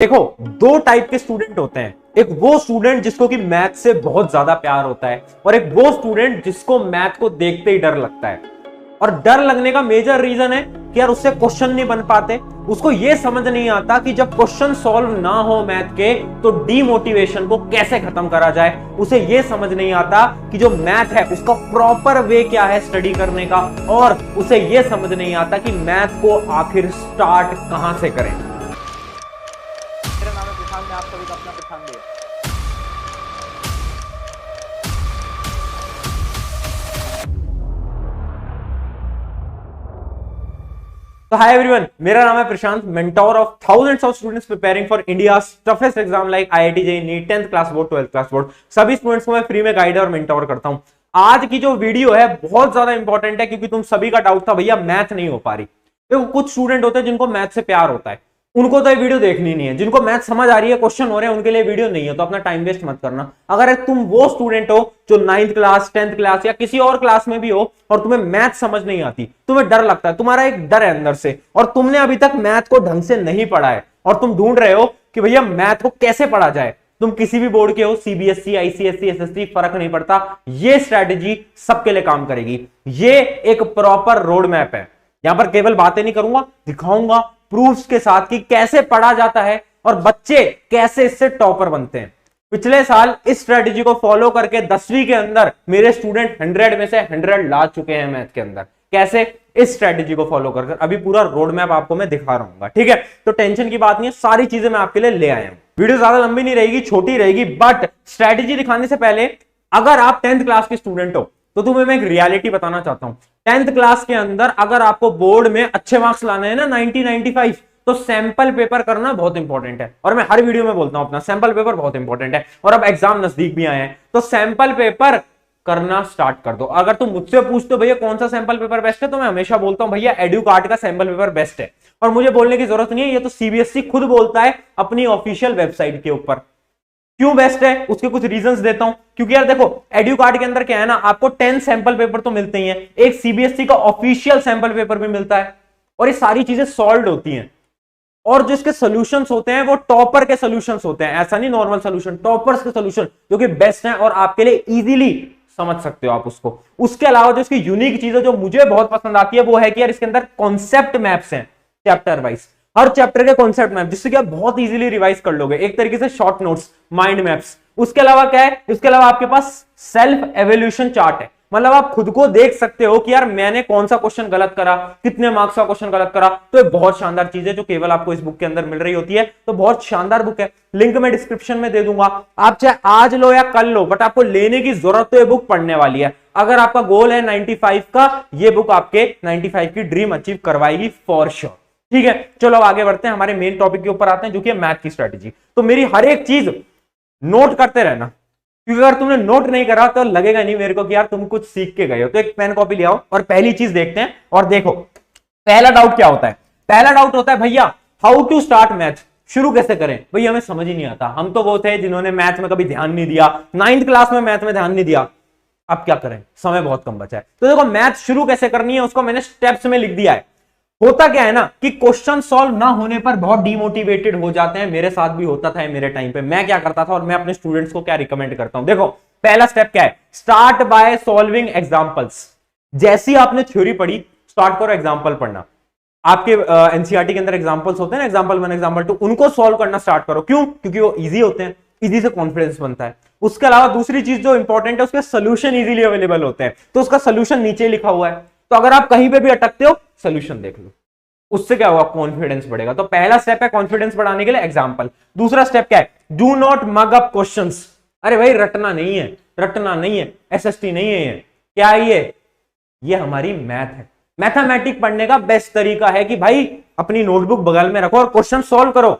देखो, दो टाइप के स्टूडेंट होते हैं। एक वो स्टूडेंट जिसको कि मैथ से बहुत ज्यादा प्यार होता है, और एक वो स्टूडेंट जिसको मैथ को देखते ही डर लगता है। और डर लगने का मेजर रीजन है कि यार उससे क्वेश्चन नहीं बन पाते। उसको यह समझ नहीं आता कि जब क्वेश्चन सॉल्व ना हो मैथ के तो डीमोटिवेशन को कैसे खत्म करा जाए। उसे यह समझ नहीं आता कि जो मैथ है उसका प्रॉपर वे क्या है स्टडी करने का, और उसे यह समझ नहीं आता कि मैथ को आखिर स्टार्ट कहां से करें। मेरा नाम है प्रशांत, मैं आप सभी का अपना प्रशांत भैया। तो हाय एवरीवन, मेरा नाम है Prashant, mentor of thousands of students preparing for India's toughest exam like IIT JEE NEET 10th class board 12th class board. सभी स्टूडेंट्स को मैं फ्री में गाइड और मेंटोर करता हूं। आज की जो वीडियो है बहुत ज्यादा इंपॉर्टेंट है, क्योंकि तुम सभी का डाउट था भैया मैथ नहीं हो पा रही। देखो, कुछ स्टूडेंट होते हैं जिनको मैथ से प्यार होता है, उनको तो ये वीडियो देखनी नहीं है। जिनको मैथ समझ आ रही है, क्वेश्चन हो रहे हैं, उनके लिए वीडियो नहीं है, तो अपना टाइम वेस्ट मत करना। अगर तुम वो स्टूडेंट हो जो 9th क्लास 10th क्लास या किसी और क्लास में भी हो और तुम्हें मैथ समझ नहीं आती, तुम्हें डर लगता है, तुम्हारा एक डर है अंदर से, और तुमने अभी तक मैथ को ढंग से नहीं पढ़ा है, और तुम ढूंढ रहे हो कि भैया मैथ को कैसे पढ़ा जाए। तुम किसी भी बोर्ड के हो, सीबीएसई, आईसीएसई, एसएससी, फर्क नहीं पड़ता, ये स्ट्रैटेजी सबके लिए काम करेगी। ये एक प्रॉपर रोड मैप है। यहां पर केवल बातें नहीं करूंगा, दिखाऊंगा प्रूफ्स के साथ कि कैसे पढ़ा जाता है और बच्चे कैसे इससे टॉपर बनते हैं। पिछले साल इस स्ट्रेटेजी को फॉलो करके 10वीं के अंदर मेरे स्टूडेंट 100 में से 100 ला चुके हैं मैथ के अंदर। कैसे? इस स्ट्रेटेजी को फॉलो कर अभी पूरा रोड मैप आपको मैं दिखा रहा हूं। ठीक है, तो टेंशन की बात नहीं है, सारी चीजें मैं आपके लिए ले आया हूं। वीडियो ज्यादा लंबी नहीं रहेगी, छोटी रहेगी, बट स्ट्रेटेजी दिखाने से पहले अगर आप 10th क्लास के स्टूडेंट हो तो तुम्हें मैं एक रियलिटी बताना चाहता हूं। 10th क्लास के अंदर अगर आपको बोर्ड में अच्छे मार्क्स लाने हैं ना, 90 95, तो सैंपल पेपर करना बहुत इंपॉर्टेंट है। और मैं हर वीडियो में बोलता हूं अपना सैंपल पेपर बहुत इंपॉर्टेंट है। और अब एग्जाम नजदीक भी आए हैं, तो सैंपल पेपर करना स्टार्ट कर दो। अगर तुम मुझसे पूछते हो भैया कौन सा सैंपल पेपर बेस्ट है, तो मैं हमेशा बोलता हूं भैया एडुकार्ट का सैंपल पेपर बेस्ट है। और मुझे बोलने की जरूरत नहीं है, ये तो सीबीएसई खुद बोलता है अपनी ऑफिशियल वेबसाइट के ऊपर। क्यों बेस्ट है उसके कुछ रीजंस देता हूं। क्योंकि यार देखो, एडुकार्ट के अंदर क्या है ना, आपको 10 सैंपल पेपर तो मिलते ही हैं, एक सीबीएसई का ऑफिशियल सैंपल पेपर भी मिलता है, और ये सारी चीजें सॉल्व होती हैं। और जो इसके सॉल्यूशंस होते हैं वो टॉपर के सॉल्यूशंस होते हैं, ऐसा नहीं नॉर्मल सॉल्यूशन, टॉपर्स के सॉल्यूशन जो कि बेस्ट हैं और आपके लिए इजीली समझ सकते हो आप उसको। उसके अलावा जो इसकी यूनिक चीज है जो मुझे बहुत पसंद आती है, वो है कि यार इसके अंदर कॉन्सेप्ट मैप्स हैं चैप्टर वाइज, हर चैप्टर के कॉन्सेप्ट मैप, जिससे कि आप बहुत इजीली रिवाइज कर लोगे, एक तरीके से शॉर्ट नोट्स, माइंड मैप्स। उसके अलावा क्या है, इसके अलावा आपके पास सेल्फ एवोल्यूशन चार्ट है, मतलब आप खुद को देख सकते हो कि यार मैंने कौन सा क्वेश्चन गलत करा, कितने मार्क्स का क्वेश्चन गलत करा। तो एक बहुत शानदार चीज है जो केवल आपको इस बुक के अंदर मिल रही होती है। तो बहुत शानदार बुक है, लिंक मैं डिस्क्रिप्शन में दे दूंगा, आप चाहे आज लो या कल लो, बट आपको लेने की जरूरत तो ये बुक पढ़ने वाली है। अगर आपका गोल है 95 का, ये बुक आपके 95 की ड्रीम अचीव करवाएगी फॉर श्योर। ठीक है, चलो आगे बढ़ते हैं, हमारे मेन टॉपिक के ऊपर आते हैं जो कि है मैथ की स्ट्रेटेजी। तो मेरी हर एक चीज नोट करते रहना, क्योंकि अगर तुमने नोट नहीं करा तो लगेगा नहीं मेरे को कि यार तुम कुछ सीख के गए हो। तो एक पेन कॉपी ले आओ और पहली चीज देखते हैं। और देखो, पहला डाउट क्या होता है? पहला डाउट होता है भैया हाउ टू स्टार्ट मैथ, शुरू कैसे करें? भैया हमें समझ ही नहीं आता। हम तो वो थे जिन्होंने मैथ में कभी ध्यान नहीं दिया, 9th क्लास में मैथ में ध्यान नहीं दिया, अब क्या करें, समय बहुत कम बचा है। तो देखो, मैथ शुरू कैसे करनी है उसको मैंने स्टेप्स में लिख दिया है। होता क्या है ना कि क्वेश्चन सॉल्व ना होने पर बहुत डिमोटिवेटेड हो जाते हैं, मेरे साथ भी होता था मेरे टाइम पे। मैं क्या करता था और मैं अपने स्टूडेंट्स को क्या रिकमेंड करता हूं, देखो पहला स्टेप क्या है, स्टार्ट बाय सॉल्विंग एग्जांपल्स। जैसी आपने थ्योरी पढ़ी, स्टार्ट करो एग्जांपल पढ़ना। आपके एनसीईआरटी के अंदर एग्जांपल्स होते हैं ना, एग्जांपल 1 एग्जांपल 2, उनको सॉल्व करना स्टार्ट करो। क्यों? क्योंकि वो इजी होते हैं, इजी से कॉन्फिडेंस बनता है। उसके अलावा दूसरी चीज जो इंपॉर्टेंट है, उसके सोल्यूशन इजीली अवेलेबल होते हैं, तो उसका सोल्यूशन नीचे लिखा हुआ है। तो अगर आप कहीं पे भी अटकते हो, सोल्यूशन देख लो, उससे क्या होगा, कॉन्फिडेंस बढ़ेगा। तो पहला स्टेप है कॉन्फिडेंस बढ़ाने के लिए एग्जांपल। दूसरा स्टेप क्या है, do not mug up questions. अरे भाई रटना नहीं है, रटना नहीं है, एसएसटी नहीं है। ये क्या है? ये हमारी मैथ है। मैथमेटिक पढ़ने का बेस्ट तरीका है कि भाई अपनी नोटबुक बगल में रखो और क्वेश्चन सॉल्व करो।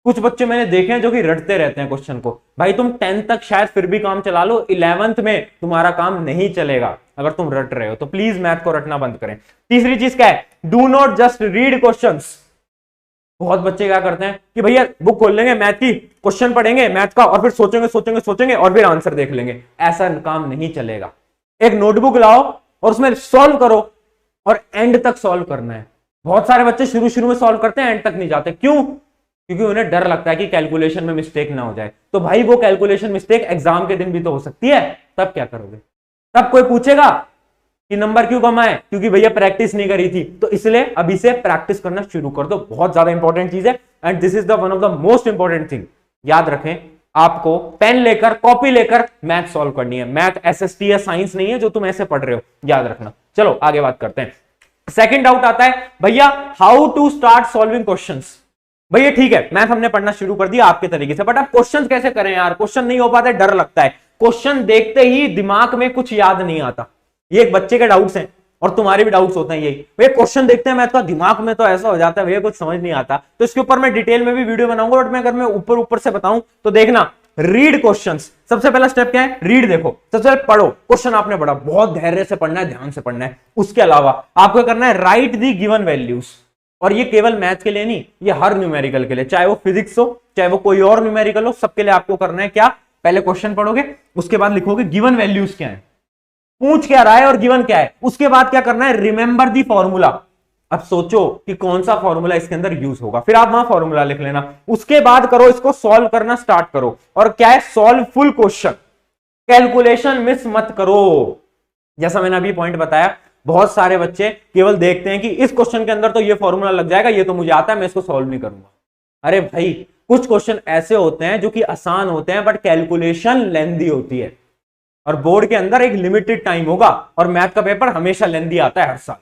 कुछ बच्चे मैंने देखे हैं जो कि रटते रहते हैं क्वेश्चन को। भाई तुम 10th तक शायद फिर भी काम चला लो, 11th में तुम्हारा काम नहीं चलेगा अगर तुम रट रहे हो। तो प्लीज मैथ को रटना बंद करें। तीसरी चीज क्या है, do not just read questions. बहुत बच्चे क्या करते हैं कि भैया बुक खोल लेंगे मैथ की, क्वेश्चन पढ़ेंगे मैथ का और फिर सोचेंगे सोचेंगे सोचेंगे और फिर आंसर देख लेंगे। ऐसा काम नहीं चलेगा। एक नोटबुक लाओ और उसमें सॉल्व करो, और एंड तक सॉल्व करना है। बहुत सारे बच्चे शुरू शुरू में सॉल्व करते हैं, एंड तक नहीं जाते। क्यों? क्योंकि उन्हें डर लगता है कि कैलकुलेशन में मिस्टेक ना हो जाए। तो भाई वो कैलकुलेशन मिस्टेक एग्जाम के दिन भी तो हो सकती है, तब क्या करोगे? तब कोई पूछेगा कि नंबर क्यों कम आए? क्योंकि भैया प्रैक्टिस नहीं करी थी। तो इसलिए अभी से प्रैक्टिस करना शुरू कर दो, बहुत ज्यादा इंपॉर्टेंट चीज है and this is the one of the most important thing. याद रखें, आपको पेन लेकर कॉपी लेकर मैथ सॉल्व करनी है। मैथ एसएसटी या साइंस नहीं है जो तुम ऐसे पढ़ रहे हो, याद रखना। चलो आगे बात करते हैं। सेकंड डाउट आता है भैया how to start solving questions. भैया ठीक है, मैथ हमने पढ़ना शुरू कर दिया आपके तरीके से, बट अब क्वेश्चन कैसे करें यार? क्वेश्चन नहीं हो पाते, डर लगता है। क्वेश्चन देखते ही दिमाग में कुछ याद नहीं आता। ये एक बच्चे के डाउट्स हैं और तुम्हारे भी डाउट्स होते हैं यही। भैया क्वेश्चन देखते हैं मैथ का, दिमाग में तो ऐसा हो जाता है भैया कुछ समझ नहीं आता। तो इसके ऊपर मैं डिटेल में भी वीडियो बनाऊंगा, बट मैं अगर मैं ऊपर ऊपर से बताऊं तो देखना। रीड क्वेश्चंस, सबसे पहला स्टेप क्या है? रीड देखो, सबसे पहले पढ़ो। क्वेश्चन आपने पढ़ा, बहुत धैर्य से पढ़ना है, ध्यान से पढ़ना है। उसके अलावा आपको करना है राइट दी गिवन वैल्यूज। और ये केवल मैथ के लिए नहीं, ये हर न्यूमेरिकल के लिए, चाहे वो फिजिक्स हो चाहे वो कोई और न्यूमेरिकल हो, सबके लिए आपको करना है क्या? पहले क्वेश्चन पढ़ोगे, उसके बाद लिखोगे गिवन वैल्यूज क्या है, पूछ क्या रहा है और गिवन क्या है। उसके बाद क्या करना है? Remember the formula. अब सोचो कि कौन सा फॉर्मूला इसके अंदर यूज होगा, फिर आप वहां फॉर्मूला लिख लेना। उसके बाद करो इसको सॉल्व करना स्टार्ट करो। और क्या है? Solve full question, calculation miss मत करो। जैसा मैंने अभी पॉइंट बताया, बहुत सारे बच्चे केवल देखते हैं कि इस क्वेश्चन के अंदर तो ये फॉर्मूला लग जाएगा, ये तो मुझे आता है, मैं इसको सॉल्व नहीं करूंगा। अरे भाई कुछ क्वेश्चन ऐसे होते हैं जो कि आसान होते हैं, बट कैलकुलेशन लेंदी होती है। और बोर्ड के अंदर एक लिमिटेड टाइम होगा और मैथ का पेपर हमेशा लेंदी आता है हर साल।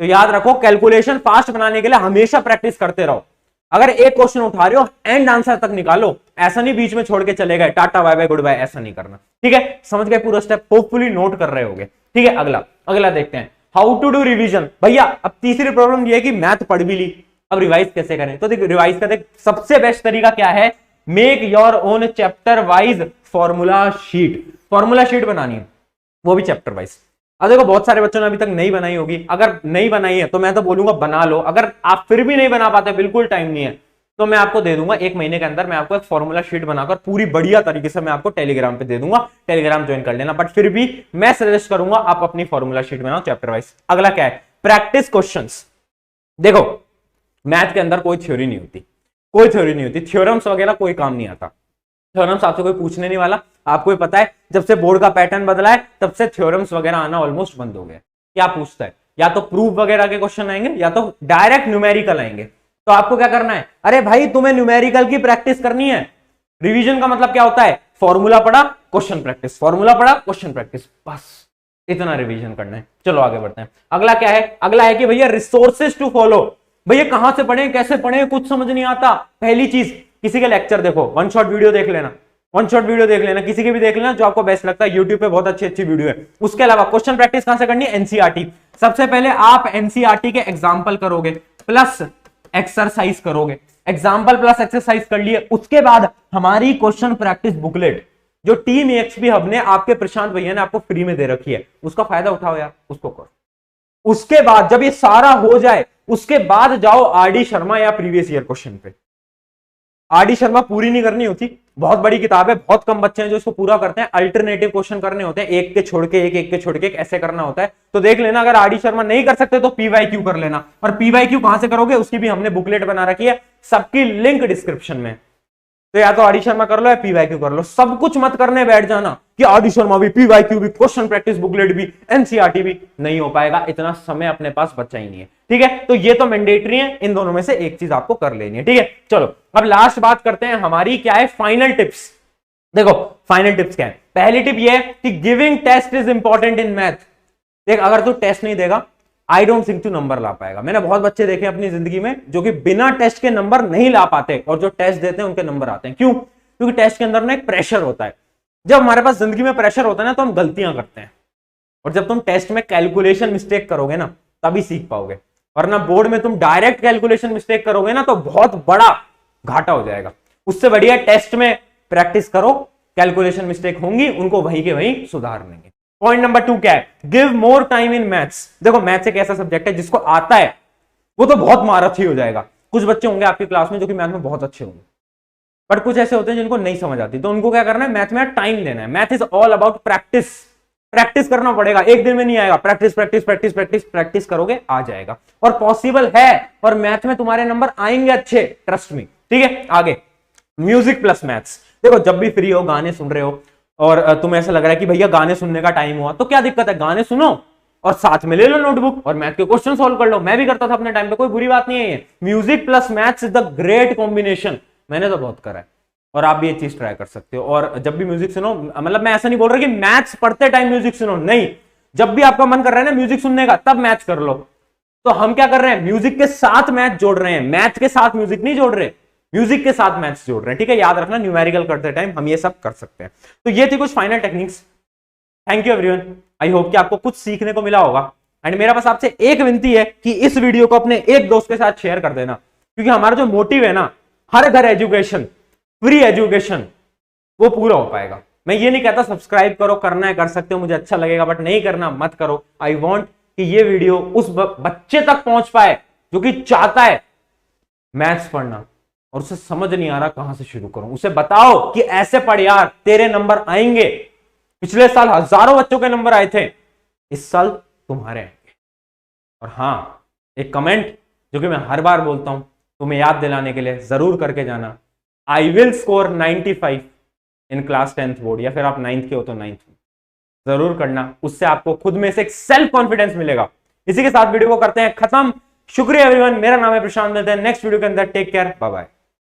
तो याद रखो, कैलकुलेशन फास्ट बनाने के लिए हमेशा प्रैक्टिस करते रहो। अगर एक क्वेश्चन उठा रहे हो, एंड आंसर तक निकालो, ऐसा नहीं बीच में छोड़ के चले गए, tata bye bye goodbye, ऐसा नहीं करना। ठीक है, समझ गए पूरा स्टेप? होपफुली नोट कर रहे होगे। ठीक है, अगला देखते हैं, हाउ टू डू रिवीजन। भैया अब तीसरी प्रॉब्लम ये है कि मैथ पढ़ भी ली, अब रिवाइज कैसे करें? तो देख, रिवाइज का देख सबसे बेस्ट तरीका क्या है? Make your own chapter wise formula sheet. Formula sheet बनानी है, वो भी चैप्टर वाइज। अब देखो बहुत सारे बच्चों ने अभी तक नहीं बनाई होगी, अगर नहीं बनाई है तो मैं तो बोलूंगा बना लो। अगर आप फिर भी नहीं बना पाते, बिल्कुल टाइम नहीं है, तो मैं आपको दे दूंगा 1 महीने के अंदर, मैं आपको एक फॉर्मूला शीट बनाकर पूरी बढ़िया तरीके से मैं आपको टेलीग्राम पे दे दूंगा, टेलीग्राम ज्वाइन कर लेना। बट फिर भी मैं सजेस्ट करूंगा आप अपनी फॉर्मूला शीट बनाओ चैप्टर वाइज। अगला क्या है? Practice questions. देखो मैथ के अंदर कोई थ्योरी नहीं होती, कोई थ्योरी नहीं होती, थ्योरम्स वगैरह कोई काम नहीं आता। थ्योरम्स आपसे कोई पूछने नहीं वाला। आपको ही पता है जब से बोर्ड का पैटर्न बदला है तब से थ्योरम्स वगैरह आना ऑलमोस्ट बंद हो गया। क्या पूछता है? या तो प्रूफ वगैरह के क्वेश्चन आएंगे या तो डायरेक्ट न्यूमेरिकल आएंगे। तो आपको क्या करना है? अरे भाई तुम्हें न्यूमेरिकल की प्रैक्टिस करनी है। रिवीजन का मतलब क्या होता है? फॉर्मूला पढ़ा, क्वेश्चन प्रैक्टिस, फॉर्मूला पढ़ा, क्वेश्चन प्रैक्टिस, बस इतना रिवीजन करना है। चलो आगे बढ़ते हैं। अगला क्या है? अगला है कि भैया रिसोर्सेज टू फॉलो। भैया कहां से पढ़े, कैसे पढ़े, कुछ समझ नहीं आता। पहली चीज, किसी के लेक्चर देखो, वन शॉट वीडियो देख लेना, वन शॉट वीडियो देख लेना, किसी के भी देख लेना जो आपको बेस्ट लगता है। यूट्यूब पे बहुत अच्छी अच्छी वीडियो है। उसके अलावा क्वेश्चन प्रैक्टिस कहां से करनी है? एनसीईआरटी। सबसे पहले आप एनसीईआरटी के एग्जाम्पल करोगे प्लस एक्सरसाइज करोगे। एग्जाम्पल प्लस एक्सरसाइज कर लिए, उसके बाद हमारी क्वेश्चन प्रैक्टिस बुकलेट जो टीम एक्सपी हब ने आपके प्रशांत भैया ने आपको फ्री में दे रखी है, उसका फायदा उठाओ यार, उसको करो। उसके बाद जब ये सारा हो जाए, उसके बाद जाओ आरडी शर्मा या प्रीवियस ईयर क्वेश्चन पे। आरडी शर्मा पूरी नहीं करनी होती, बहुत बड़ी किताब है, बहुत कम बच्चे हैं जो इसको पूरा करते हैं। अल्टरनेटिव क्वेश्चन करने होते हैं, एक के छोड़ के एक, एक के छोड़ के एक, ऐसे करना होता है। तो देख लेना, अगर आरडी शर्मा नहीं कर सकते तो पीवाईक्यू कर लेना। और पीवाईक्यू कहां से करोगे उसकी भी हमने बुकलेट बना रखी है, सबकी लिंक डिस्क्रिप्शन में। तो या तो आरडी शर्मा कर लो या पीवाईक्यू कर लो, सब कुछ मत करने बैठ जाना कि आरडी शर्मा भी, पीवाईक्यू भी, क्वेश्चन प्रैक्टिस बुकलेट भी, एनसीईआरटी भी। नहीं हो पाएगा, इतना समय अपने पास बचा ही नहीं है। ठीक है, तो ये तो मैंडेटरी है, इन दोनों में से एक चीज आपको कर लेनी है। ठीक है, चलो अब लास्ट बात करते हैं हमारी, क्या है? Final tips. देखो फाइनल टिप्स क्या है? पहली टिप ये है कि giving test is important in math. देख अगर तू टेस्ट नहीं देगा, आई डोंट थिंक तू नंबर ला पाएगा। मैंने बहुत बच्चे देखे अपनी जिंदगी में जो कि बिना टेस्ट के नंबर नहीं ला पाते, और जो टेस्ट देते हैं उनके नंबर आते हैं। क्यों? क्योंकि टेस्ट के अंदर ना एक प्रेशर होता है। जब हमारे पास जिंदगी में प्रेशर होता है ना, तो हम गलतियां करते हैं, और जब तुम टेस्ट में कैलकुलेशन मिस्टेक करोगे ना, तभी सीख पाओगे। वरना बोर्ड में तुम डायरेक्ट कैलकुलेशन मिस्टेक करोगे ना, तो बहुत बड़ा घाटा हो जाएगा। उससे बढ़िया टेस्ट में प्रैक्टिस करो, कैलकुलेशन मिस्टेक होंगी उनको वहीं के वहीं सुधार लेंगे। पॉइंट नंबर 2 क्या है? Give more time in maths. देखो मैथ्स एक ऐसा सब्जेक्ट है जिसको आता है वो तो बहुत महारथी हो जाएगा। कुछ बच्चे होंगे आपकी क्लास में जो कि मैथ में बहुत अच्छे होंगे, बट कुछ ऐसे होते हैं जिनको नहीं समझ आती। तो उनको क्या करना है? मैथ में टाइम देना है। Math is all about practice. Practice करना पड़ेगा, एक दिन में नहीं आएगा। Practice practice practice practice practice करोगे, आ जाएगा। और पॉसिबल है, और मैथ में तुम्हारे नंबर आएंगे अच्छे, ट्रस्ट मी। ठीक है, आगे म्यूजिक प्लस मैथ्स। देखो जब भी फ्री हो, गाने सुन रहे हो और तुम्हें ऐसा लग रहा है कि भैया गाने सुनने का टाइम हुआ, तो क्या दिक्कत है, गाने सुनो और साथ में ले लो नोटबुक और मैथ के क्वेश्चन सॉल्व कर लो। मैं भी करता था अपने टाइम पे, कोई बुरी बात नहीं है ये। Music plus maths is the great combination, मैंने तो बहुत करा है और आप भी ये चीज ट्राई कर सकते हो। और जब भी म्यूजिक सुनो, मतलब मैं ऐसा नहीं बोल रहा कि मैथ्स पढ़ते टाइम म्यूजिक सुनो, नहीं, जब भी आपका मन कर रहा है ना म्यूजिक सुनने का, तब मैथ्स कर लो। तो हम क्या कर रहे हैं, म्यूजिक के साथ मैथ जोड़ रहे हैं, मैथ के साथ म्यूजिक नहीं जोड़ रहे, म्यूजिक के साथ मैथ्स जोड़ रहे हैं। ठीक है, याद रखना, न्यूमेरिकल करते टाइम हम ये सब कर सकते हैं। तो ये थी कुछ final techniques. Thank you everyone, I hope कि आपको कुछ सीखने को मिला होगा। एंड मेरा बस आपसे एक विनती है कि इस वीडियो को अपने एक दोस्त के साथ शेयर कर देना, क्योंकि हमारा जो मोटिव है ना, हर घर एजुकेशन, फ्री एजुकेशन, वो पूरा हो पाएगा। मैं ये नहीं कहता सब्सक्राइब करो, करना है कर सकते हो, मुझे अच्छा लगेगा, बट नहीं करना मत करो। आई वॉन्ट कि ये वीडियो उस बच्चे तक पहुंच पाए जो कि चाहता है मैथ्स पढ़ना और उसे समझ नहीं आ रहा कहां से शुरू करूं। उसे बताओ कि ऐसे पढ़ यार, तेरे नंबर आएंगे। पिछले साल हजारों बच्चों के नंबर आए थे, इस साल तुम्हारे आएंगे। और हां, एक कमेंट जो कि मैं हर बार बोलता हूं, तुम्हें याद दिलाने के लिए जरूर करके जाना, I will score 95 in class 10th board, या फिर आप 9th के हो तो 9th जरूर करना। उससे आपको खुद में से एक सेल्फ कॉन्फिडेंस मिलेगा। इसी के साथ वीडियो को करते हैं खत्म। शुक्रिया एवरीवन, मेरा नाम है प्रशांत, मिलते हैं नेक्स्ट वीडियो के अंदर। Take care, bye bye.